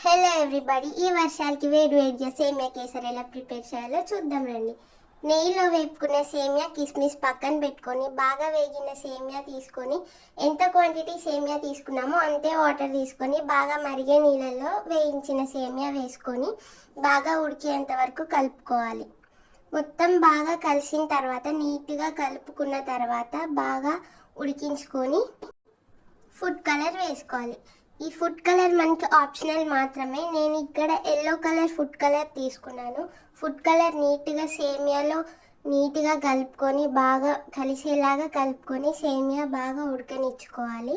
Hello everybody, ఈ వర్షాలకి వేడి వేడిగా సేమియా కేసరి ఎలా ప్రిపేర్ చేయాలో చూద్దాం రండి. నెయ్యిలో వేపుకున్న సేమియా కిస్మిస్ పక్కన పెట్టుకొని బాగా వేగిన సేమియా తీసుకొని ఎంత క్వాంటిటీ సేమియా తీసుకున్నామో అంతే వాటర్ తీసుకొని బాగా మరిగే నీళ్ళల్లో వేయించిన సేమియా వేసుకొని బాగా ఉడికేంత వరకు కలుపుకోవాలి. మొత్తం బాగా కలిసిన తర్వాత నీట్గా కలుపుకున్న తర్వాత బాగా ఉడికించుకొని ఫుడ్ కలర్ వేసుకోవాలి. ఈ ఫుడ్ కలర్ మనకి ఆప్షనల్ మాత్రమే. నేను ఇక్కడ ఎల్లో కలర్ ఫుడ్ కలర్ తీసుకున్నాను. ఫుడ్ కలర్ నీట్గా సేమియాలో నీట్గా కలుపుకొని బాగా కలిసేలాగా కలుపుకొని సేమియా బాగా ఉడకనిచ్చుకోవాలి.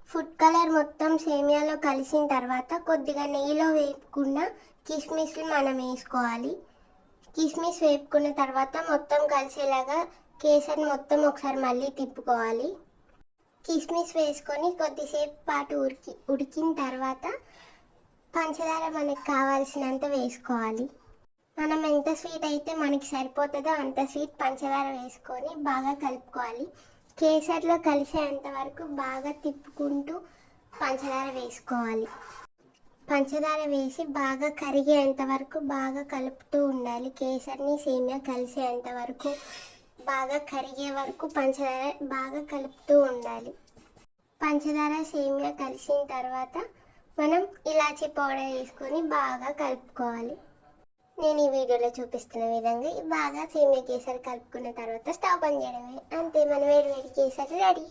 ఫుడ్ కలర్ మొత్తం సేమియాలో కలిసిన తర్వాత కొద్దిగా నెయ్యిలో వేపుకున్న కిస్మిస్లు మనం వేసుకోవాలి. కిస్మిస్ వేపుకున్న తర్వాత మొత్తం కలిసేలాగా కేసరి మొత్తం ఒకసారి మళ్ళీ తిప్పుకోవాలి. కిస్మిస్ వేసుకొని కొద్దిసేపు పాటు ఉడికిన తర్వాత పంచదార మనకు కావాల్సినంత వేసుకోవాలి. మనం ఎంత స్వీట్ అయితే మనకి సరిపోతుందో అంత స్వీట్ పంచదార వేసుకొని బాగా కలుపుకోవాలి. కేసరిలో కలిసేంత వరకు బాగా తిప్పుకుంటూ పంచదార వేసుకోవాలి. పంచదార వేసి బాగా కరిగేంత వరకు బాగా కలుపుతూ ఉండాలి. కేసరిని సేమియా కలిసేంత వరకు బాగా కరిగే వరకు పంచదార బాగా కలుపుతూ ఉండాలి. పంచదార సేమియా కలిసిన తర్వాత మనం ఇలాచీ పౌడర్ వేసుకొని బాగా కలుపుకోవాలి. నేను ఈ వీడియోలో చూపిస్తున్న విధంగా బాగా సేమియా కేసరి కలుపుకున్న తర్వాత స్టవ్ బంద్ చేయడమే. అంతే, మన వేడి వేడి కేసరి రెడీ.